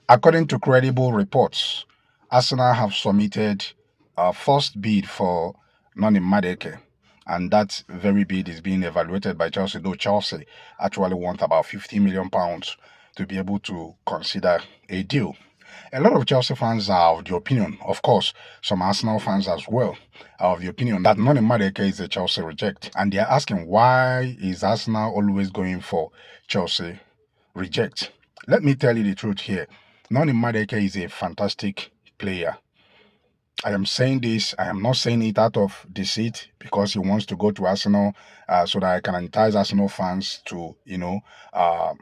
According to credible reports, Arsenal have submitted a first bid for Noni Madueke, and that very bid is being evaluated by Chelsea, though Chelsea actually want about £50 million to be able to consider a deal. A lot of Chelsea fans are of the opinion, of course, some Arsenal fans as well, are of the opinion that Noni Madueke is a Chelsea reject. And they are asking, why is Arsenal always going for Chelsea reject? Let me tell you the truth here. Noni Madueke is a fantastic player. I am saying this, I am not saying it out of deceit because he wants to go to Arsenal so that I can entice Arsenal fans to, uh,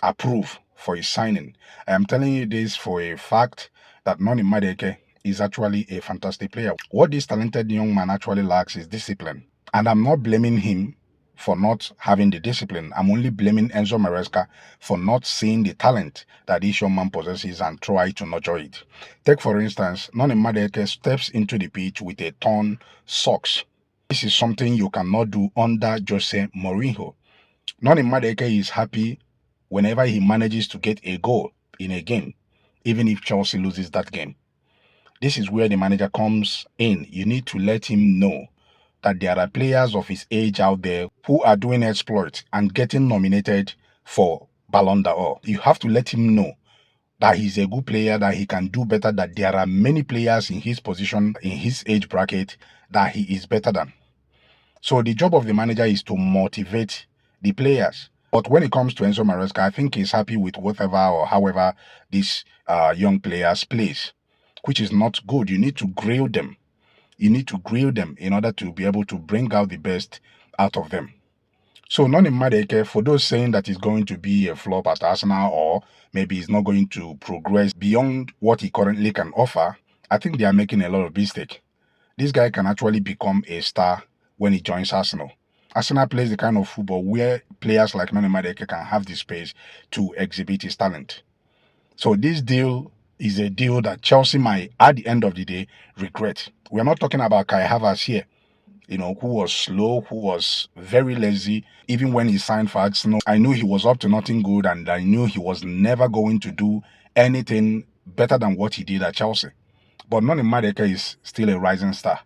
approve for his signing. I am telling you this for a fact that Noni Madueke is actually a fantastic player. What this talented young man actually lacks is discipline. And I'm not blaming him for not having the discipline. I'm only blaming Enzo Maresca for not seeing the talent that this young man possesses and try to nurture it. Take, for instance, Noni Madueke steps into the pitch with a torn socks. This is something you cannot do under Jose Mourinho. Noni Madueke is happy whenever he manages to get a goal in a game, even if Chelsea loses that game. This is where the manager comes in. You need to let him know that there are players of his age out there who are doing exploits and getting nominated for Ballon d'Or. You have to let him know that he's a good player, that he can do better, that there are many players in his position, in his age bracket, that he is better than. So the job of the manager is to motivate the players. But when it comes to Enzo Maresca, I think he's happy with whatever or however these young players plays, which is not good. You need to grill them. You need to grill them in order to be able to bring out the best out of them. So Noni Madueke, for those saying that he's going to be a flop at Arsenal or maybe he's not going to progress beyond what he currently can offer, I think they are making a lot of mistake. This guy can actually become a star when he joins Arsenal. Arsenal plays the kind of football where players like Noni Madueke can have the space to exhibit his talent. So this deal is a deal that Chelsea might, at the end of the day, regret. We're not talking about Kai Havertz here, who was slow, who was very lazy. Even when he signed for Arsenal, I knew he was up to nothing good and I knew he was never going to do anything better than what he did at Chelsea. But Noni Madueke is still a rising star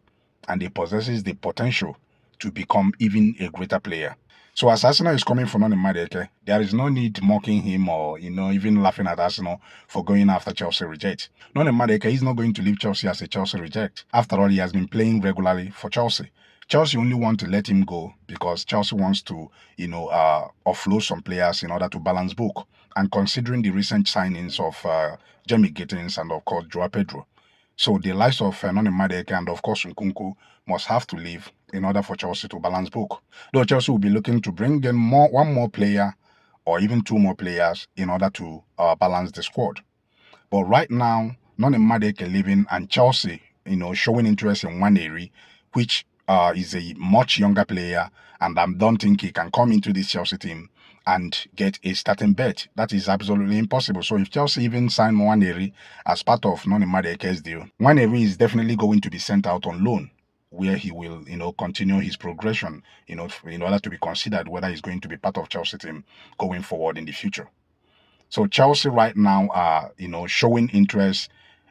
and he possesses the potential to become even a greater player. So as Arsenal is coming for Noni Madueke, there is no need mocking him or, even laughing at Arsenal for going after Chelsea reject. Noni Madueke is not going to leave Chelsea as a Chelsea reject. After all, he has been playing regularly for Chelsea. Chelsea only want to let him go because Chelsea wants to, offload some players in order to balance book. And considering the recent signings of Jamie Gittins and of course Joao Pedro, so the likes of Noni Madueke and of course Nkunku must have to leave in order for Chelsea to balance book. Though Chelsea will be looking to bring in one more player or even two more players in order to balance the squad. But right now, Noni Madueke leaving and Chelsea, showing interest in Nwaneri, which is a much younger player, and I don't think he can come into this Chelsea team and get a starting bet. That is absolutely impossible. So if Chelsea even sign Nwaneri as part of Noni Madueke's deal, Nwaneri is definitely going to be sent out on loan, where he will, continue his progression, in order to be considered whether he's going to be part of Chelsea team going forward in the future. So Chelsea right now are, showing interest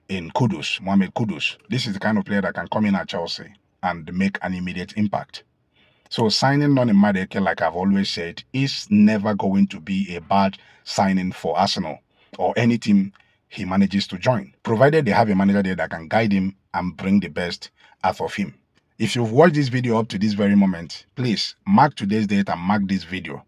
in Kudus, Mohamed Kudus. This is the kind of player that can come in at Chelsea and make an immediate impact. So signing Noni Madueke, like I've always said, is never going to be a bad signing for Arsenal or any team he manages to join, provided they have a manager there that can guide him and bring the best out of him. If you've watched this video up to this very moment, please mark today's date and mark this video,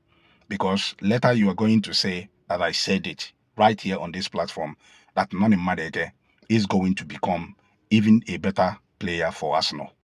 because later you are going to say that I said it right here on this platform, that Noni Madueke is going to become even a better player for Arsenal.